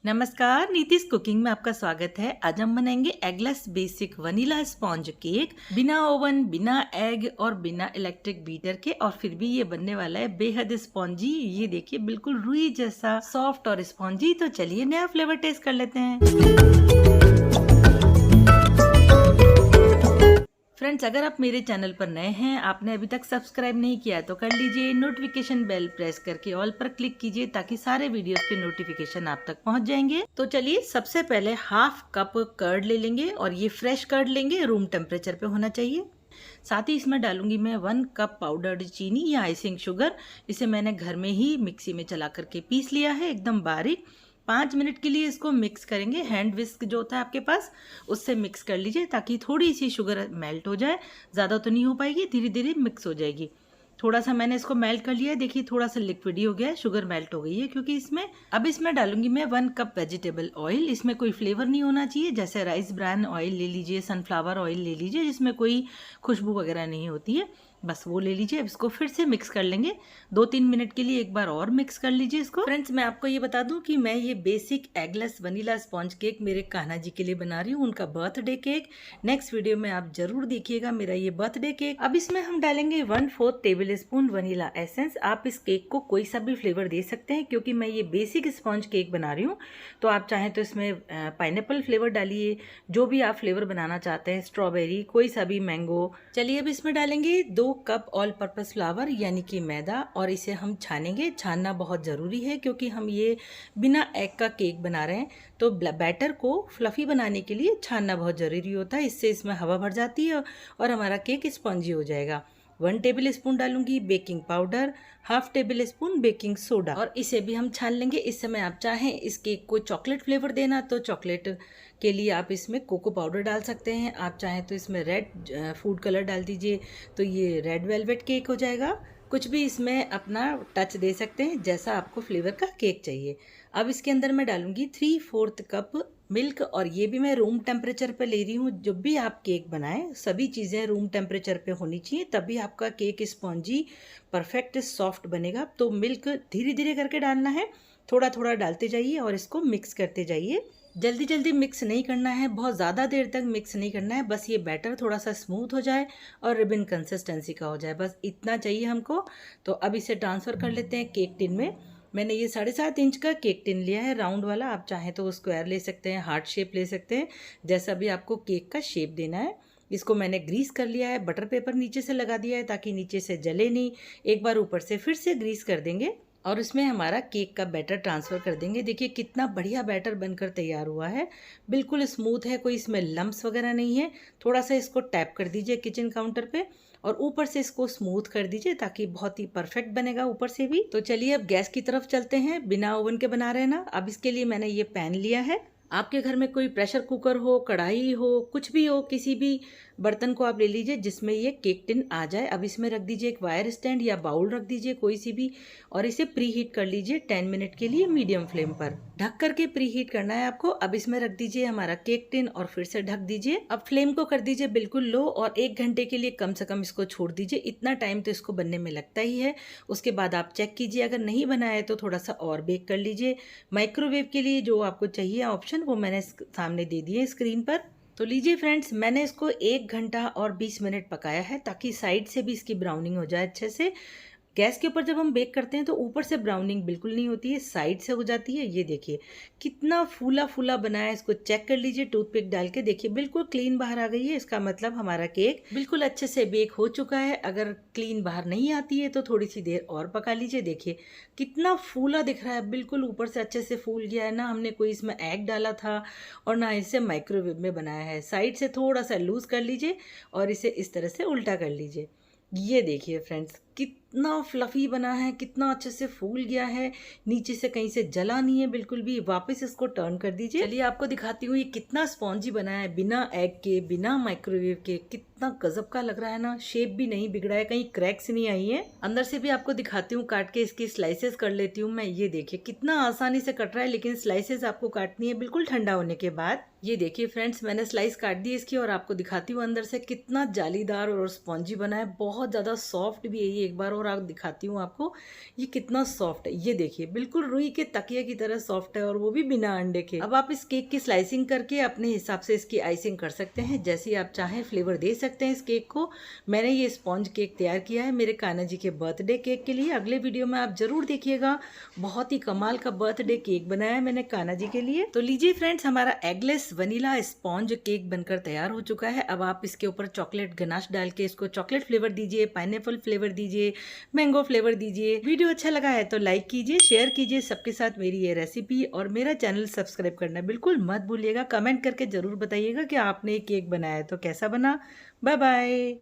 नमस्कार, नीतिश कुकिंग में आपका स्वागत है। आज हम बनाएंगे eggless basic vanilla sponge cake, बिना ओवन, बिना एग और बिना इलेक्ट्रिक बीटर के। और फिर भी ये बनने वाला है बेहद स्पॉन्जी। ये देखिए, बिल्कुल रुई जैसा सॉफ्ट और स्पॉन्जी। तो चलिए नया फ्लेवर टेस्ट कर लेते हैं। फ्रेंड्स, अगर आप मेरे चैनल पर नए हैं, आपने अभी तक सब्सक्राइब नहीं किया तो कर लीजिए। नोटिफिकेशन बेल प्रेस करके ऑल पर क्लिक कीजिए ताकि सारे वीडियोस के नोटिफिकेशन आप तक पहुंच जाएंगे। तो चलिए, सबसे पहले हाफ कप कर्ड ले लेंगे और ये फ्रेश कर्ड लेंगे, रूम टेम्परेचर पे होना चाहिए। साथ ही इसमें डालूंगी मैं 1 कप पाउडर्ड चीनी या आइसिंग शुगर। इसे मैंने घर में ही मिक्सी में चला करके पीस लिया है एकदम बारीक। 5 मिनट के लिए इसको मिक्स करेंगे। हैंड विस्क जो होता है आपके पास, उससे मिक्स कर लीजिए ताकि थोड़ी सी शुगर मेल्ट हो जाए। ज़्यादा तो नहीं हो पाएगी, धीरे धीरे मिक्स हो जाएगी। थोड़ा सा मैंने इसको मेल्ट कर लिया है, देखिए थोड़ा सा लिक्विड ही हो गया है, शुगर मेल्ट हो गई है। क्योंकि अब इसमें डालूंगी मैं 1 कप वेजिटेबल ऑयल। इसमें कोई फ्लेवर नहीं होना चाहिए, जैसे राइस ब्रान ऑयल ले लीजिए, सनफ्लावर ऑयल ले लीजिए, जिसमें कोई खुशबू वगैरह नहीं होती है, बस वो ले लीजिए। अब इसको फिर से मिक्स कर लेंगे 2-3 मिनट के लिए, एक बार और मिक्स कर लीजिए इसको। फ्रेंड्स, मैं आपको ये बता दूं कि मैं ये basic eggless vanilla sponge cake मेरे कान्हा जी के लिए बना रही हूँ, उनका बर्थडे केक। नेक्स्ट वीडियो में आप जरूर देखिएगा मेरा ये बर्थडे केक। अब इसमें हम डालेंगे 1/4 टेबल स्पून वनीला एसेंस। आप इस केक को कोई सा भी फ्लेवर दे सकते हैं, क्योंकि मैं ये बेसिक स्पॉन्ज केक बना रही हूँ। तो आप चाहें तो इसमें पाइनएप्पल फ्लेवर डालिए, जो भी आप फ्लेवर बनाना चाहते हैं, स्ट्रॉबेरी, कोई सा भी, मैंगो। चलिए, अब इसमें डालेंगे 2 कप ऑल पर्पस फ्लावर यानी कि मैदा, और इसे हम छानेंगे। छानना बहुत ज़रूरी है क्योंकि हम ये बिना एग का केक बना रहे हैं, तो बैटर को फ्लफी बनाने के लिए छानना बहुत ज़रूरी होता है। इससे इसमें हवा भर जाती है और हमारा केक स्पॉन्जी हो जाएगा। 1 टेबल स्पून डालूंगी baking powder, 1/2 table spoon baking soda, और इसे भी हम छान लेंगे। इस समय आप चाहें इस केक को चॉकलेट फ्लेवर देना तो चॉकलेट के लिए आप इसमें कोको पाउडर डाल सकते हैं। आप चाहें तो इसमें रेड फूड कलर डाल दीजिए, तो ये रेड वेलवेट केक हो जाएगा। कुछ भी इसमें अपना टच दे सकते हैं, जैसा आपको फ्लेवर का केक चाहिए। अब इसके अंदर मैं डालूंगी 3/4 कप मिल्क, और ये भी मैं रूम टेम्परेचर पे ले रही हूँ। जब भी आप केक बनाएं, सभी चीज़ें रूम टेम्परेचर पे होनी चाहिए, तभी आपका केक स्पॉन्जी परफेक्ट सॉफ्ट बनेगा। तो मिल्क धीरे धीरे करके डालना है, थोड़ा थोड़ा डालते जाइए और इसको मिक्स करते जाइए। जल्दी जल्दी मिक्स नहीं करना है, बहुत ज़्यादा देर तक मिक्स नहीं करना है। बस ये बैटर थोड़ा सा स्मूथ हो जाए और रिबन कंसिस्टेंसी का हो जाए, बस इतना चाहिए हमको। तो अब इसे ट्रांसफ़र कर लेते हैं केक टिन में। मैंने ये 7.5 इंच का केक टिन लिया है, राउंड वाला। आप चाहें तो स्क्वायर ले सकते हैं, हार्ट शेप ले सकते हैं, जैसा भी आपको केक का शेप देना है। इसको मैंने ग्रीस कर लिया है, बटर पेपर नीचे से लगा दिया है ताकि नीचे से जले नहीं। एक बार ऊपर से फिर से ग्रीस कर देंगे और उसमें हमारा केक का बैटर ट्रांसफ़र कर देंगे। देखिए कितना बढ़िया बैटर बनकर तैयार हुआ है, बिल्कुल स्मूथ है, कोई इसमें लम्प्स वगैरह नहीं है। थोड़ा सा इसको टैप कर दीजिए किचन काउंटर पे और ऊपर से इसको स्मूथ कर दीजिए ताकि बहुत ही परफेक्ट बनेगा ऊपर से भी। तो चलिए, अब गैस की तरफ चलते हैं। बिना ओवन के बना रहे हैं ना। अब इसके लिए मैंने ये पैन लिया है। आपके घर में कोई प्रेशर कुकर हो, कढ़ाई हो, कुछ भी हो, किसी भी बर्तन को आप ले लीजिए जिसमें ये केक टिन आ जाए। अब इसमें रख दीजिए एक वायर स्टैंड या बाउल रख दीजिए कोई सी भी, और इसे प्री हीट कर लीजिए 10 मिनट के लिए मीडियम फ्लेम पर। ढक करके प्री हीट करना है आपको। अब इसमें रख दीजिए हमारा केक टिन और फिर से ढक दीजिए। अब फ्लेम को कर दीजिए बिल्कुल लो और 1 घंटे के लिए कम से कम इसको छोड़ दीजिए। इतना टाइम तो इसको बनने में लगता ही है। उसके बाद आप चेक कीजिए, अगर नहीं बना है तो थोड़ा सा और बेक कर लीजिए। माइक्रोवेव के लिए जो आपको चाहिए ऑप्शन, वो मैंने सामने दे दिए स्क्रीन पर। तो लीजिए फ्रेंड्स, मैंने इसको 1 घंटा और 20 मिनट पकाया है ताकि साइड से भी इसकी ब्राउनिंग हो जाए अच्छे से। गैस के ऊपर जब हम बेक करते हैं तो ऊपर से ब्राउनिंग बिल्कुल नहीं होती है, साइड से हो जाती है। ये देखिए कितना फूला फूला बना है, इसको चेक कर लीजिए टूथपिक डाल के। देखिए बिल्कुल क्लीन बाहर आ गई है, इसका मतलब हमारा केक बिल्कुल अच्छे से बेक हो चुका है। अगर क्लीन बाहर नहीं आती है तो थोड़ी सी देर और पका लीजिए। देखिए कितना फूला दिख रहा है, बिल्कुल ऊपर से अच्छे से फूल गया है। ना हमने कोई इसमें एग डाला था और ना इसे माइक्रोवेव में बनाया है। साइड से थोड़ा सा लूज कर लीजिए और इसे इस तरह से उल्टा कर लीजिए। ये देखिए फ्रेंड्स, कितना फ्लफी बना है, कितना अच्छे से फूल गया है, नीचे से कहीं से जला नहीं है बिल्कुल भी। वापस इसको टर्न कर दीजिए। चलिए आपको दिखाती हूँ ये कितना स्पॉन्जी बना है, बिना एग के, बिना माइक्रोवेव के। कितना गजब का लग रहा है ना, शेप भी नहीं बिगड़ा है, कहीं क्रैक्स नहीं आई है। अंदर से भी आपको दिखाती हूँ, काट के इसकी स्लाइसेस कर लेती हूँ मैं। ये देखिए कितना आसानी से कट रहा है, लेकिन स्लाइसेस आपको काटनी है बिल्कुल ठंडा होने के बाद। ये देखिए फ्रेंड्स, मैंने स्लाइस काट दी इसकी और आपको दिखाती हूँ अंदर से कितना जालीदार और स्पॉन्जी बना है। बहुत ज्यादा सॉफ्ट भी है ये, एक बार और आप दिखाती हूँ आपको ये कितना सॉफ्ट है। ये देखिए बिल्कुल रुई के तकिए की तरह सॉफ्ट है और वो भी बिना अंडे के। अब आप इस केक की स्लाइसिंग करके अपने हिसाब से इसकी आइसिंग कर सकते हैं, जैसे आप चाहें फ्लेवर दे सकते हैं इस केक को। मैंने ये स्पॉन्ज केक तैयार किया है मेरे कान्हा जी के बर्थडे केक के लिए। अगले वीडियो में आप जरूर देखिएगा, बहुत ही कमाल का बर्थडे केक बनाया है मैंने कान्हा जी के लिए। तो लीजिए फ्रेंड्स, हमारा एगलेस वनीला स्पॉन्ज केक बनकर तैयार हो चुका है। अब आप इसके ऊपर चॉकलेट गनाश डाल के इसको चॉकलेट फ्लेवर दीजिए, पाइनएप्पल फ्लेवर दीजिए, मैंगो फ्लेवर दीजिए। वीडियो अच्छा लगा है तो लाइक कीजिए, शेयर कीजिए सबके साथ मेरी ये रेसिपी, और मेरा चैनल सब्सक्राइब करना बिल्कुल मत भूलिएगा। कमेंट करके जरूर बताइएगा कि आपने केक बनाया है तो कैसा बना। Bye bye.